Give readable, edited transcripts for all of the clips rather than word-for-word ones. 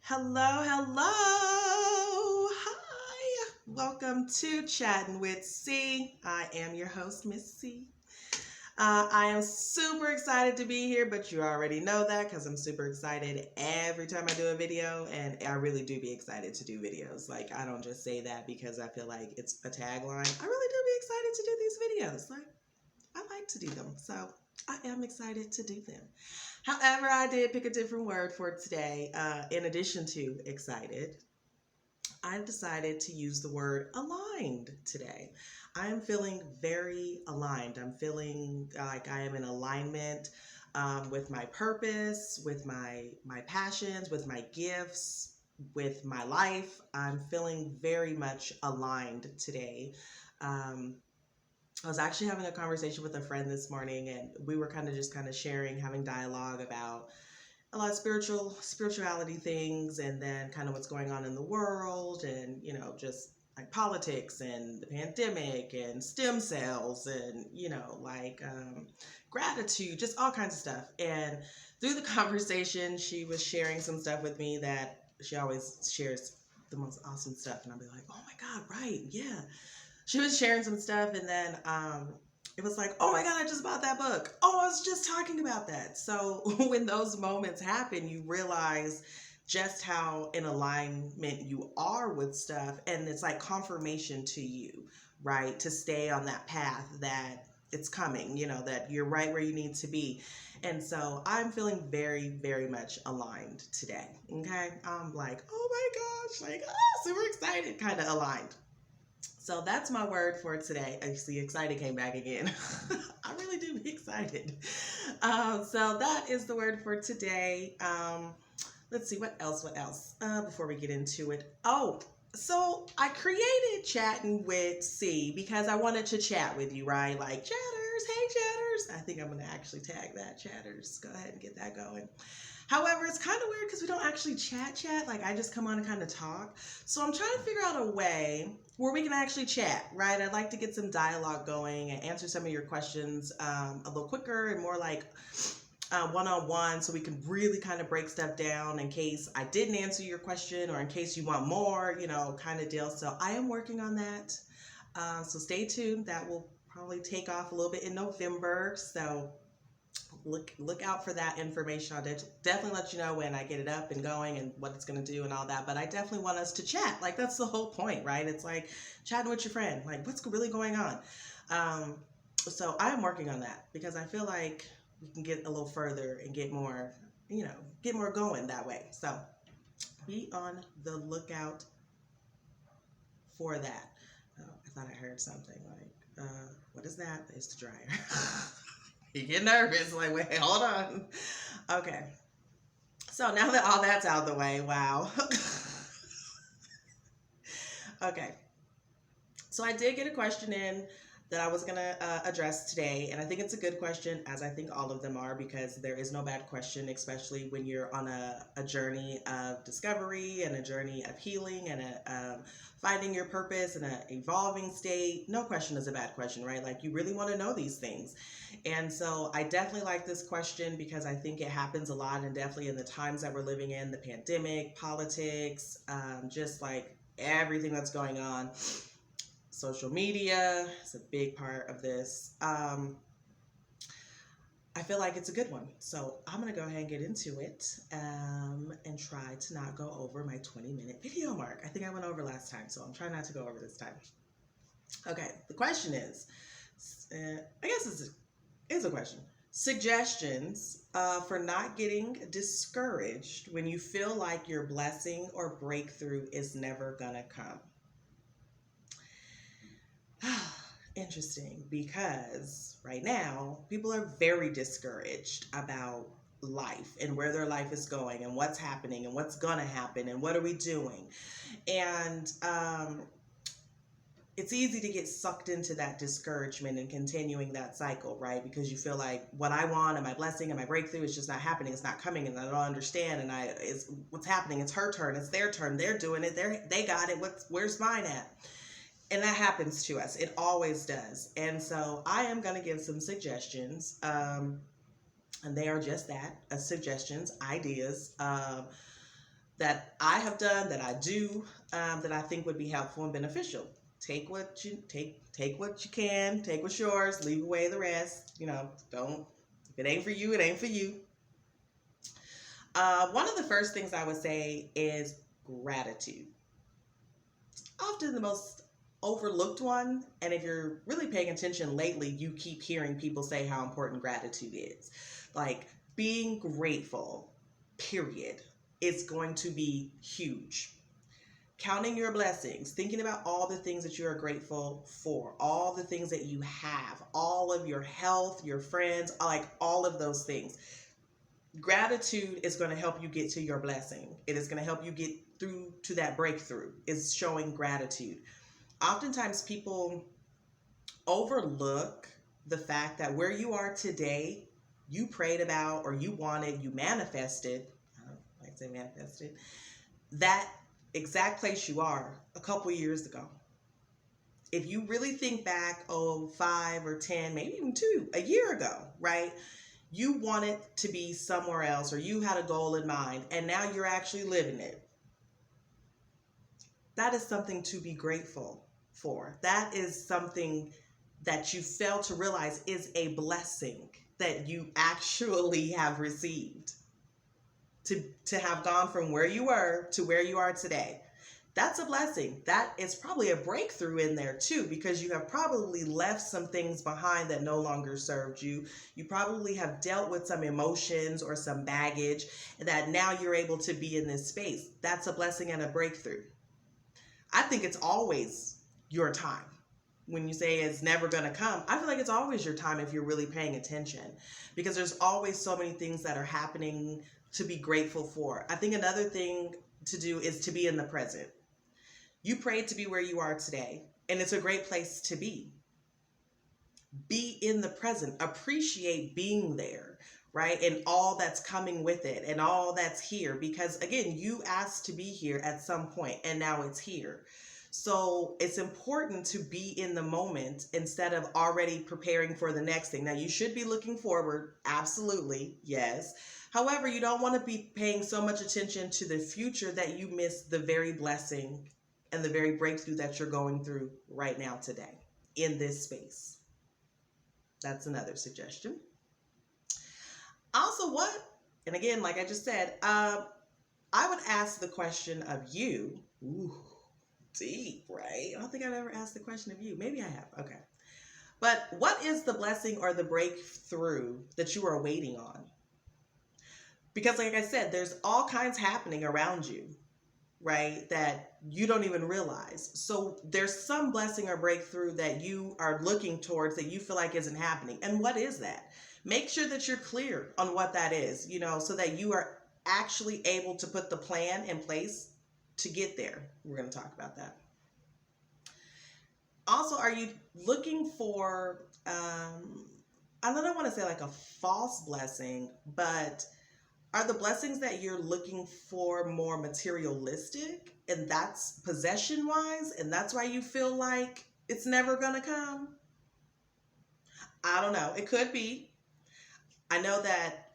Hello, hello. Hi. Welcome to Chatting with C. I am your host, Miss C. I am super excited to be here, but you already know that because I'm super excited every time I do a video, and I really do be excited to do videos. Like, I don't just say that because I feel like it's a tagline. I really do be excited to do these videos. Like, I like to do them, so I am excited to do them. However, I did pick a different word for today. In addition to excited, I decided to use the word aligned today. I am feeling very aligned. I'm feeling like I am in alignment with my purpose, with my passions, with my gifts, with my life. I'm feeling very much aligned today. Um, I was actually having a conversation with a friend this morning, and we were kind of sharing, having dialogue about a lot of spirituality things, and then kind of what's going on in the world, and just like politics and the pandemic and stem cells and gratitude, just all kinds of stuff. And through the conversation, she was sharing some stuff with me that she always shares the most awesome stuff, and I'll be like, oh my god, right, yeah. She was sharing some stuff, and then it was like, oh my god, I just bought that book. Oh, I was just talking about that. So when those moments happen, you realize just how in alignment you are with stuff, and it's like confirmation to you, right, to stay on that path, that it's coming, that you're right where you need to be. And so I'm feeling very, very much aligned today. Okay, I'm like, oh my gosh, like, super excited, kind of aligned. So that's my word for today. I see, excited came back again. I really do be excited. So that is the word for today. Let's see, what else? Before we get into it. Oh, so I created Chatting with C because I wanted to chat with you, right? Like, chatters, hey chatters. I think I'm going to actually tag that, chatters. Go ahead and get that going. However, it's kind of weird because we don't actually chat. Like, I just come on and kind of talk. So I'm trying to figure out a way where we can actually chat, right? I'd like to get some dialogue going and answer some of your questions a little quicker and more like one-on-one, so we can really kind of break stuff down in case I didn't answer your question or in case you want more, kind of deal. So I am working on that. So stay tuned. That will probably take off a little bit in November. So look out for that information. I'll definitely let you know when I get it up and going and what it's going to do and all that. But I definitely want us to chat. Like, that's the whole point, right? It's like chatting with your friend. Like, what's really going on? So I'm working on that because I feel like we can get a little further and get more going that way. So be on the lookout for that. Oh, I thought I heard something like, what is that? It's the dryer. You get nervous, like, wait, hold on. Okay. So now that all that's out of the way, wow. Okay. So I did get a question in that I was going to address today, and I think it's a good question, as I think all of them are, because there is no bad question, especially when you're on a journey of discovery and a journey of healing and finding your purpose in an evolving state. No question is a bad question, right? Like, you really want to know these things. And so I definitely like this question because I think it happens a lot, and definitely in the times that we're living in, the pandemic, politics, just like everything that's going on. Social media is a big part of this. I feel like it's a good one. So I'm going to go ahead and get into it and try to not go over my 20-minute video mark. I think I went over last time, so I'm trying not to go over this time. Okay, the question is, I guess it's a question. Suggestions for not getting discouraged when you feel like your blessing or breakthrough is never going to come. Interesting, because right now people are very discouraged about life and where their life is going and what's happening and what's gonna happen and what are we doing. And it's easy to get sucked into that discouragement and continuing that cycle, right? Because you feel like what I want and my blessing and my breakthrough is just not happening. It's not coming, and I don't understand. And it's what's happening. It's her turn. It's their turn. They're doing it. They got it. Where's mine at? And that happens to us. It always does. And so I am going to give some suggestions. And they are just that, suggestions, ideas, that I have done, that I do, that I think would be helpful and beneficial. Take what you take what you can, take what's yours, leave away the rest. Don't, if it ain't for you, it ain't for you. One of the first things I would say is gratitude. Often the most overlooked one, and if you're really paying attention lately, you keep hearing people say how important gratitude is. Like, being grateful, period, is going to be huge. Counting your blessings, thinking about all the things that you are grateful for, all the things that you have, all of your health, your friends, like all of those things. Gratitude is going to help you get to your blessing. It is going to help you get through to that breakthrough. Is showing gratitude. Oftentimes people overlook the fact that where you are today, you prayed about, or you wanted, you manifested, I don't like to say manifested, that exact place you are a couple years ago. If you really think back, 5 or 10, maybe even 2, a year ago, right? You wanted to be somewhere else, or you had a goal in mind, and now you're actually living it. That is something to be grateful for. That is something that you fail to realize is a blessing that you actually have received. To have gone from where you were to where you are today. That's a blessing. That is probably a breakthrough in there too, because you have probably left some things behind that no longer served you. You probably have dealt with some emotions or some baggage that now you're able to be in this space. That's a blessing and a breakthrough. I think it's always your time. When you say it's never going to come, I feel like it's always your time if you're really paying attention, because there's always so many things that are happening to be grateful for. I think another thing to do is to be in the present. You prayed to be where you are today, and it's a great place to be. Be in the present. Appreciate being there, right? And all that's coming with it and all that's here, because again, you asked to be here at some point and now it's here. So it's important to be in the moment instead of already preparing for the next thing. Now, you should be looking forward. Absolutely. Yes. However, you don't want to be paying so much attention to the future that you miss the very blessing and the very breakthrough that you're going through right now today in this space. That's another suggestion. Also, and again, like I just said, I would ask the question of you. Ooh, deep, right? I don't think I've ever asked the question of you. Maybe I have. Okay. But what is the blessing or the breakthrough that you are waiting on? Because like I said, there's all kinds happening around you, right, that you don't even realize. So there's some blessing or breakthrough that you are looking towards that you feel like isn't happening. And what is that? Make sure that you're clear on what that is, so that you are actually able to put the plan in place to get there. We're going to talk about that. Also, are you looking for, I don't want to say like a false blessing, but are the blessings that you're looking for more materialistic, and that's possession-wise, and that's why you feel like it's never going to come? I don't know. It could be. I know that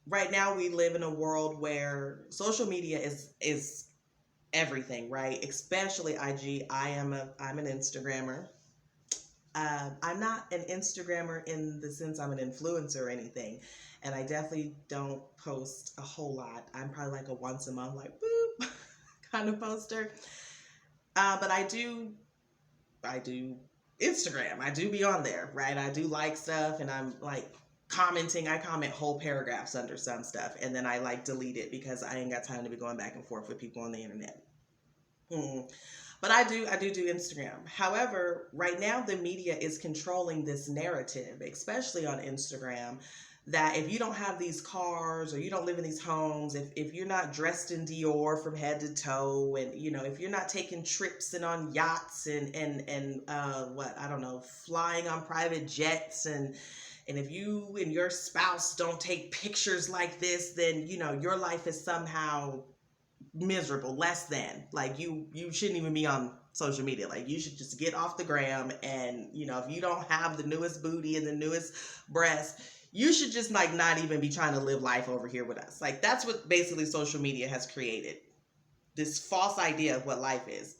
right now we live in a world where social media is everything, right? Especially IG. I'm an Instagrammer. I'm not an Instagrammer in the sense I'm an influencer or anything. And I definitely don't post a whole lot. I'm probably like a once a month, like boop kind of poster. But I do Instagram. I do be on there, right? I do like stuff, and I'm like commenting. I comment whole paragraphs under some stuff, and then I like delete it because I ain't got time to be going back and forth with people on the internet. But I do Instagram. However, right now the media is controlling this narrative, especially on Instagram, that if you don't have these cars or you don't live in these homes, if you're not dressed in Dior from head to toe, and if you're not taking trips and on yachts and flying on private jets, and if you and your spouse don't take pictures like this, then your life is somehow miserable, less than. Like you shouldn't even be on social media. Like you should just get off the gram, and if you don't have the newest booty and the newest breast, you should just like not even be trying to live life over here with us. Like that's what basically social media has created. this false idea of what life is.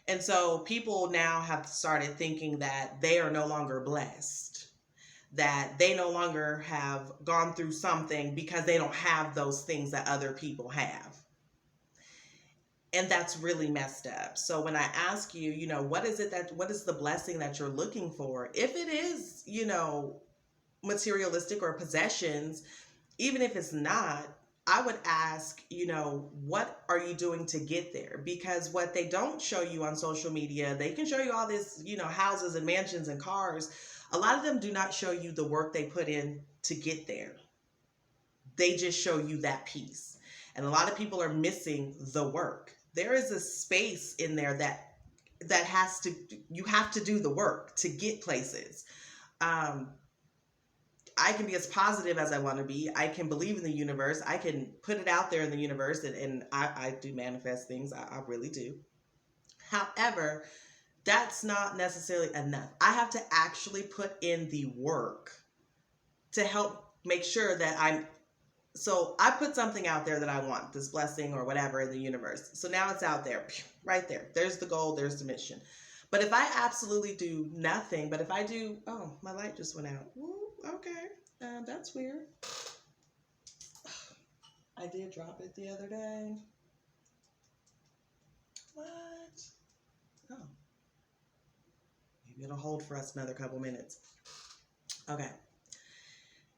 And so people now have started thinking that they are no longer blessed, that they no longer have gone through something because they don't have those things that other people have. And that's really messed up. So when I ask you, what is the blessing that you're looking for? If it is, materialistic or possessions, even if it's not, I would ask, what are you doing to get there? Because what they don't show you on social media, they can show you all this, houses and mansions and cars. A lot of them do not show you the work they put in to get there. They just show you that piece. And a lot of people are missing the work. There is a space in there that you have to do the work to get places. I can be as positive as I want to be. I can believe in the universe. I can put it out there in the universe, and I do manifest things. I really do. However, that's not necessarily enough. I have to actually put in the work to help make sure that so I put something out there that I want, this blessing or whatever in the universe. So now it's out there, right there. There's the goal, there's the mission. But if I absolutely do nothing, but if I do, oh, my light just went out. Ooh, okay, that's weird. I did drop it the other day. What? Oh. Maybe it'll hold for us another couple minutes. Okay.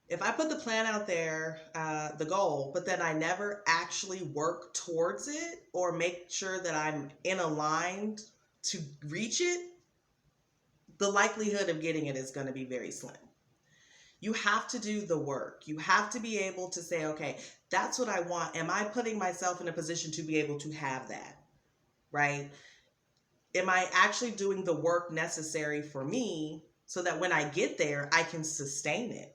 If I put the plan out there, the goal, but then I never actually work towards it or make sure that I'm in aligned to reach it, the likelihood of getting it is going to be very slim. You have to do the work. You have to be able to say, okay, that's what I want. Am I putting myself in a position to be able to have that? Right? Am I actually doing the work necessary for me so that when I get there, I can sustain it?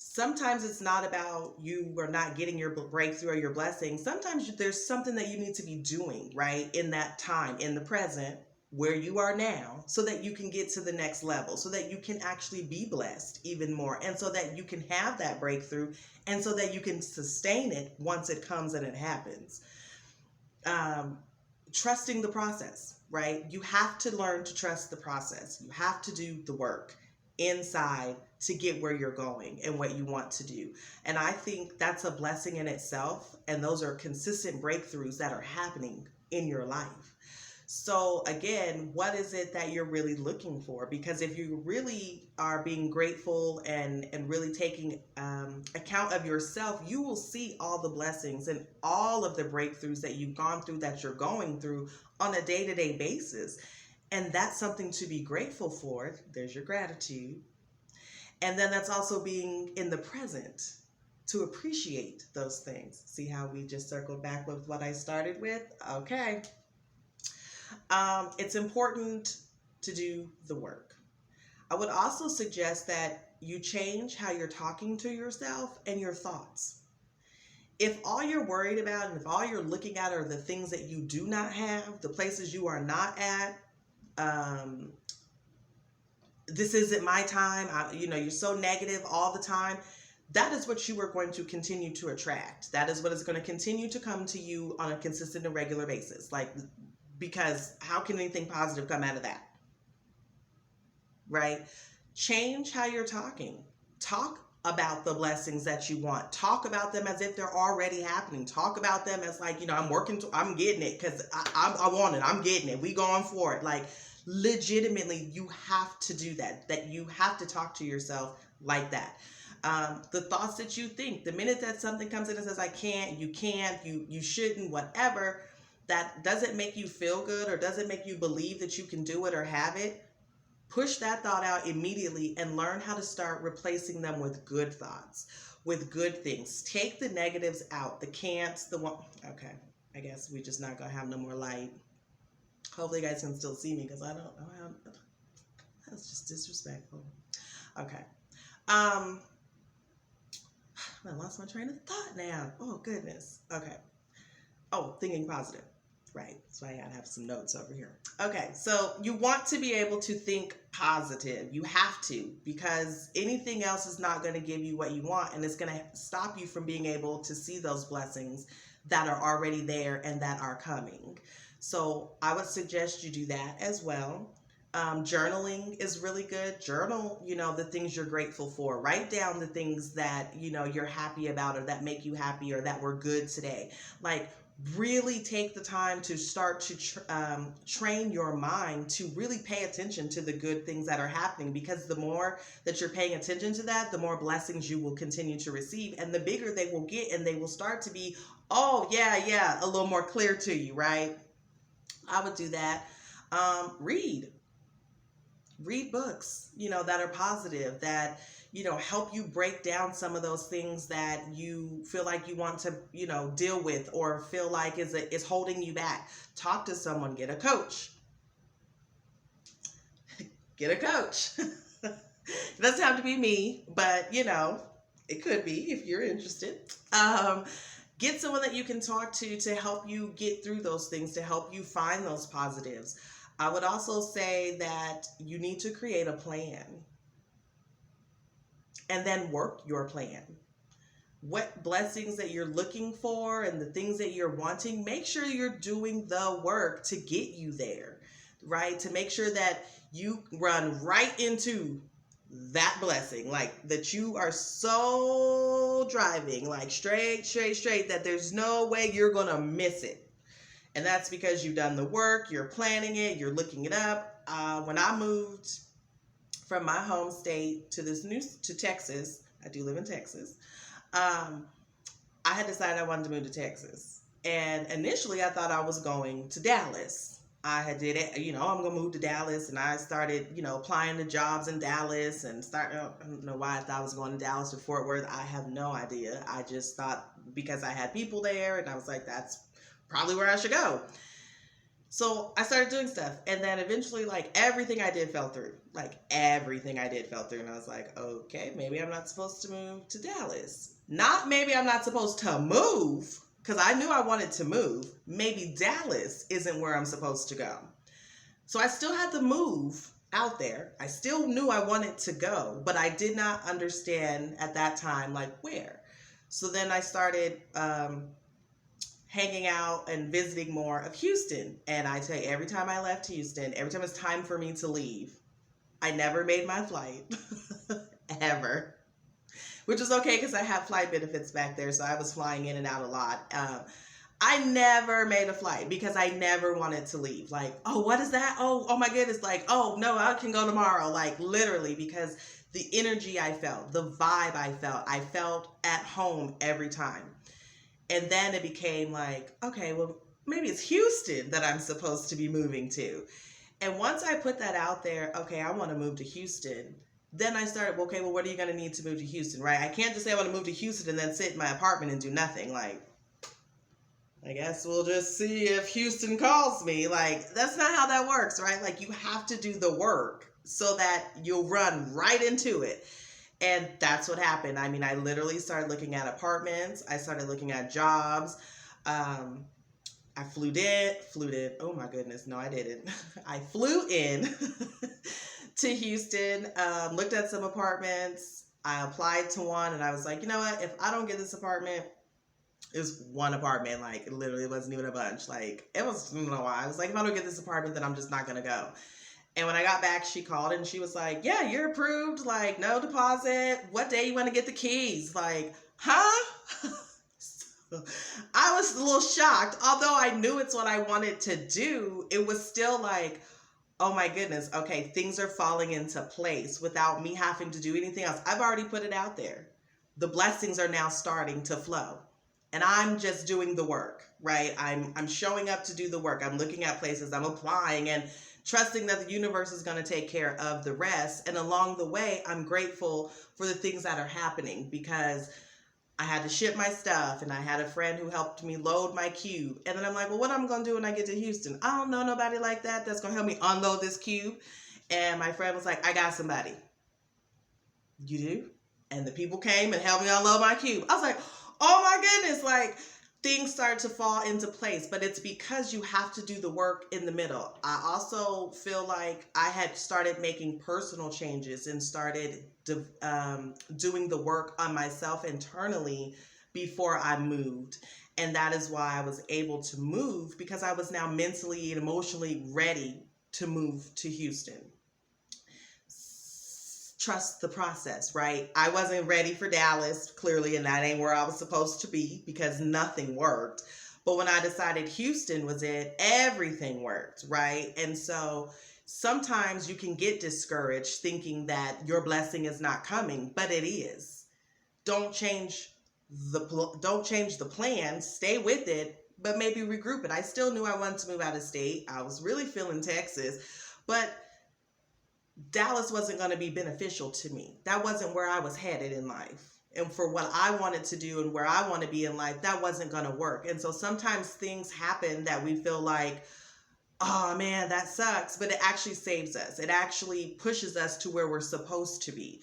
Sometimes it's not about you or not getting your breakthrough or your blessing. Sometimes there's something that you need to be doing, right, in that time, in the present, where you are now, so that you can get to the next level, so that you can actually be blessed even more, and so that you can have that breakthrough, and so that you can sustain it once it comes and it happens. Trusting the process, right? You have to learn to trust the process. You have to do the work inside to get where you're going and what you want to do. And I think that's a blessing in itself. And those are consistent breakthroughs that are happening in your life. So again, what is it that you're really looking for? Because if you really are being grateful and really taking account of yourself, you will see all the blessings and all of the breakthroughs that you've gone through, that you're going through on a day-to-day basis. And that's something to be grateful for. There's your gratitude. And then that's also being in the present to appreciate those things. See how we just circled back with what I started with? Okay. It's important to do the work. I would also suggest that you change how you're talking to yourself and your thoughts. If all you're worried about and if all you're looking at are the things that you do not have, the places you are not at, this isn't my time, you're so negative all the time, that is what you are going to continue to attract. That is what is going to continue to come to you on a consistent and regular basis. Because how can anything positive come out of that? Right? Change how you're talking. Talk about the blessings that you want. Talk about them as if they're already happening. Talk about them as I'm getting it because I want it. I'm getting it. We going for it. Legitimately, you have to do that. That you have to talk to yourself like that. The thoughts that you think, the minute that something comes in and says, I can't, you shouldn't, whatever, that doesn't make you feel good or doesn't make you believe that you can do it or have it, push that thought out immediately and learn how to start replacing them with good thoughts, with good things. Take the negatives out, the can'ts, okay, I guess we're just not going to have no more light. Hopefully you guys can still see me because I don't have, that's just disrespectful. Okay. I lost my train of thought now. Oh, goodness. Okay. Oh, thinking positive. Right. So I gotta have some notes over here. Okay. So you want to be able to think positive. You have to, because anything else is not going to give you what you want, and it's going to stop you from being able to see those blessings that are already there and that are coming. So I would suggest you do that as well. Journaling is really good. Journal, the things you're grateful for. Write down the things that, you're happy about or that make you happy or that were good today. Like, really take the time to start to train your mind to really pay attention to the good things that are happening, because the more that you're paying attention to that, the more blessings you will continue to receive, and the bigger they will get, and they will start to be, oh yeah, a little more clear to you, right? I would do that. Read books, that are positive, that, help you break down some of those things that you feel like you want to, deal with, or feel like is holding you back. Talk to someone, get a coach. Get a coach. It doesn't have to be me, but, it could be if you're interested. Get someone that you can talk to help you get through those things, to help you find those positives. I would also say that you need to create a plan and then work your plan. What blessings that you're looking for and the things that you're wanting, make sure you're doing the work to get you there, right? To make sure that you run right into that blessing, like that you are so driving, like straight, that there's no way you're going to miss it. And that's because you've done the work, you're planning it, you're looking it up. When I moved from my home state to Texas, I do live in Texas, I had decided I wanted to move to Texas. And initially I thought I was going to Dallas. I had did it, I'm going to move to Dallas, and I started, applying to jobs in Dallas and I don't know why I thought I was going to Dallas to Fort Worth. I have no idea. I just thought because I had people there, and I was like, that's probably where I should go. So I started doing stuff, and then eventually, like, everything I did fell through. And I was like, okay, maybe I'm not supposed to move to Dallas. Not maybe I'm not supposed to move, because I knew I wanted to move. Maybe Dallas isn't where I'm supposed to go. So I still had to move out there. I still knew I wanted to go, but I did not understand at that time, like, where. So then I started hanging out and visiting more of Houston. And I tell you, every time I left Houston, every time it's time for me to leave, I never made my flight, ever. Which is okay, because I have flight benefits back there, so I was flying in and out a lot. I never made a flight because I never wanted to leave. Like, oh, what is that? Oh my goodness. Like, oh no, I can go tomorrow. Like, literally, because the energy I felt, the vibe I felt at home every time. And then it became like, okay, well, maybe it's Houston that I'm supposed to be moving to. And once I put that out there, okay, I want to move to Houston. Then I started, okay, well, what are you going to need to move to Houston, right? I can't just say I want to move to Houston and then sit in my apartment and do nothing. Like, I guess we'll just see if Houston calls me. Like, that's not how that works, right? Like, you have to do the work so that you'll run right into it. And that's what happened. I mean, I literally started looking at apartments. I started looking at jobs. I flew in. Oh my goodness. No, I didn't. I flew in to Houston, looked at some apartments. I applied to one, and I was like, you know what? If I don't get this apartment, it was one apartment. Like, it literally wasn't even a bunch. Like, it was, I don't know why. I was like, if I don't get this apartment, then I'm just not going to go. And when I got back, she called and she was like, yeah, you're approved. Like, no deposit. What day you want to get the keys? Like, huh? So I was a little shocked. Although I knew it's what I wanted to do, it was still like, oh my goodness. Okay, things are falling into place without me having to do anything else. I've already put it out there. The blessings are now starting to flow. And I'm just doing the work, right? I'm showing up to do the work. I'm looking at places. I'm applying and trusting that the universe is going to take care of the rest. And along the way, I'm grateful for the things that are happening, because I had to ship my stuff, and I had a friend who helped me load my cube. And then I'm like, well, what am I going to do when I get to Houston? I don't know nobody like that that's going to help me unload this cube. And my friend was like, I got somebody. You do? And the people came and helped me unload my cube. I was like, oh my goodness, like, things start to fall into place, but it's because you have to do the work in the middle. I also feel like I had started making personal changes and started doing the work on myself internally before I moved. And that is why I was able to move, because I was now mentally and emotionally ready to move to Houston. Trust the process, right? I wasn't ready for Dallas, clearly, and that ain't where I was supposed to be because nothing worked. But when I decided Houston was it, everything worked, right? And so sometimes you can get discouraged thinking that your blessing is not coming, but it is. Don't change don't change the plan, stay with it, but maybe regroup it. I still knew I wanted to move out of state. I was really feeling Texas, but Dallas wasn't going to be beneficial to me. That wasn't where I was headed in life. And for what I wanted to do and where I want to be in life, that wasn't going to work. And so sometimes things happen that we feel like, oh man, that sucks, but it actually saves us. It actually pushes us to where we're supposed to be.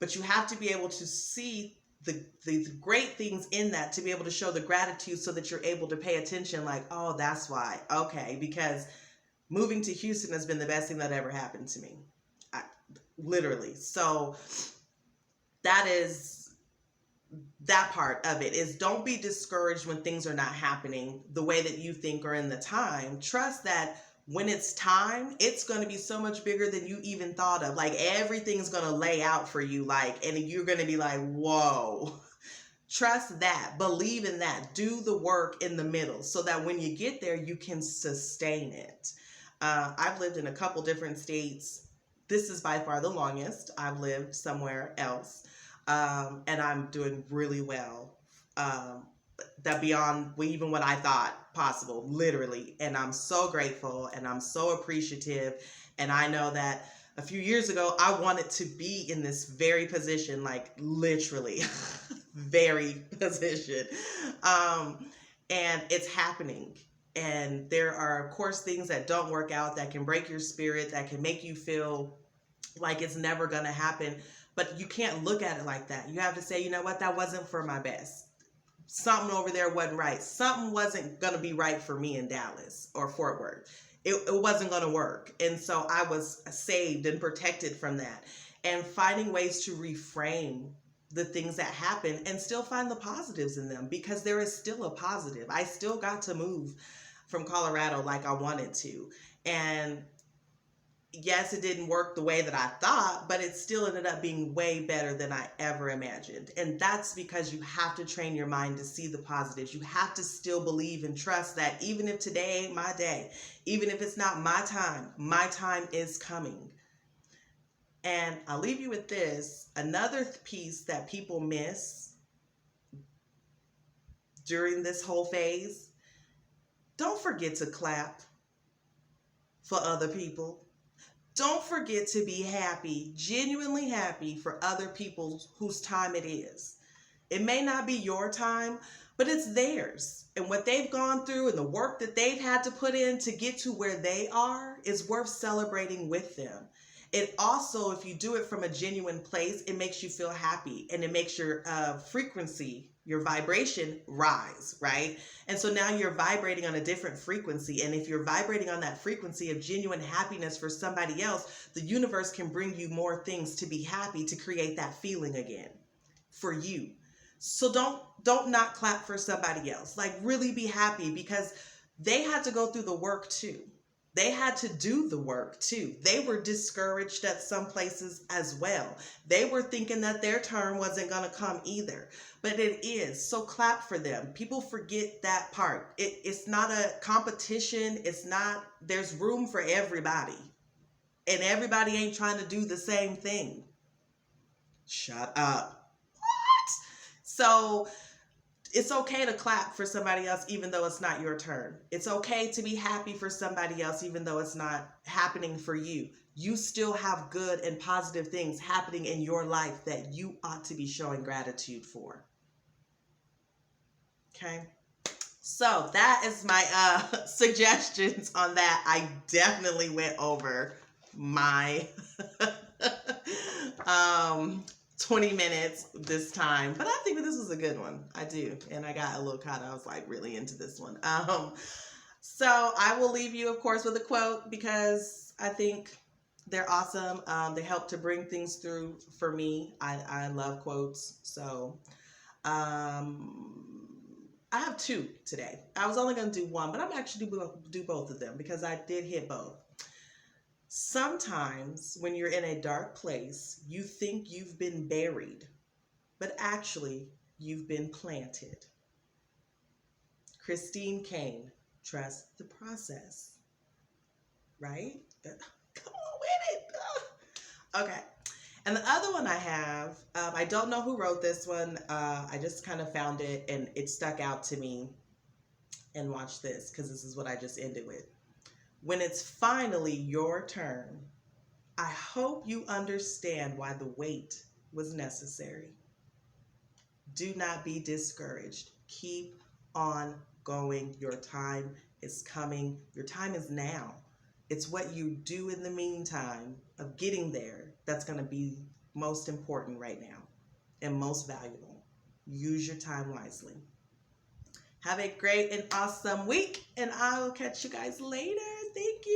But you have to be able to see the great things in that, to be able to show the gratitude so that you're able to pay attention, like, oh, that's why. Okay, because moving to Houston has been the best thing that ever happened to me. Literally. So that is that part of it, is don't be discouraged when things are not happening the way that you think or in the time. Trust that when it's time, it's going to be so much bigger than you even thought of. Like everything's going to lay out for you, like, and you're going to be like, whoa. Trust that, believe in that, do the work in the middle so that when you get there, you can sustain it. I've lived in a couple different states. This is by far the longest I've lived somewhere else. And I'm doing really well. That beyond even what I thought possible, literally. And I'm so grateful and I'm so appreciative. And I know that a few years ago, I wanted to be in this very position, like literally, very position. And it's happening. And there are, of course, things that don't work out that can break your spirit, that can make you feel like it's never going to happen. But you can't look at it like that. You have to say, you know what, that wasn't for my best. Something over there wasn't right. Something wasn't going to be right for me in Dallas or Fort Worth. It wasn't going to work. And so I was saved and protected from that. And finding ways to reframe the things that happen and still find the positives in them, because there is still a positive. I still got to move from Colorado like I wanted to. And yes, it didn't work the way that I thought, but it still ended up being way better than I ever imagined. And that's because you have to train your mind to see the positives. You have to still believe and trust that even if today ain't my day, even if it's not my time is coming. And I'll leave you with this. Another piece that people miss during this whole phase, don't forget to clap for other people. Don't forget to be happy, genuinely happy for other people whose time it is. It may not be your time, but it's theirs. And what they've gone through and the work that they've had to put in to get to where they are is worth celebrating with them. It also, if you do it from a genuine place, it makes you feel happy and it makes your frequency, your vibration rise, right? And so now you're vibrating on a different frequency. And if you're vibrating on that frequency of genuine happiness for somebody else, the universe can bring you more things to be happy, to create that feeling again for you. So don't not clap for somebody else. Like really be happy, because they had to go through the work too. They had to do the work too. They were discouraged at some places as well. They were thinking that their turn wasn't going to come either, but it is. So clap for them. People forget that part. It's not a competition. There's room for everybody, and everybody ain't trying to do the same thing. Shut up. What? So it's okay to clap for somebody else even though it's not your turn. It's okay to be happy for somebody else even though it's not happening for you. You still have good and positive things happening in your life that you ought to be showing gratitude for. Okay? So that is my suggestions on that. I definitely went over my 20 minutes this time, but I think that this was a good one. I do. And I got a little caught. I was like really into this one. So I will leave you, of course, with a quote because I think they're awesome. They help to bring things through for me. I love quotes. So I I have two today. I was only going to do one, but I'm actually do both of them because I did hit both. Sometimes when you're in a dark place, you think you've been buried, but actually you've been planted. Christine Kane, trust the process, right? Come on with it. Okay. And the other one I have, I don't know who wrote this one. I just kind of found it and it stuck out to me. And watch this, because this is what I just ended with. When it's finally your turn, I hope you understand why the wait was necessary. Do not be discouraged. Keep on going. Your time is coming. Your time is now. It's what you do in the meantime of getting there that's going to be most important right now and most valuable. Use your time wisely. Have a great and awesome week, and I will catch you guys later. Thank you.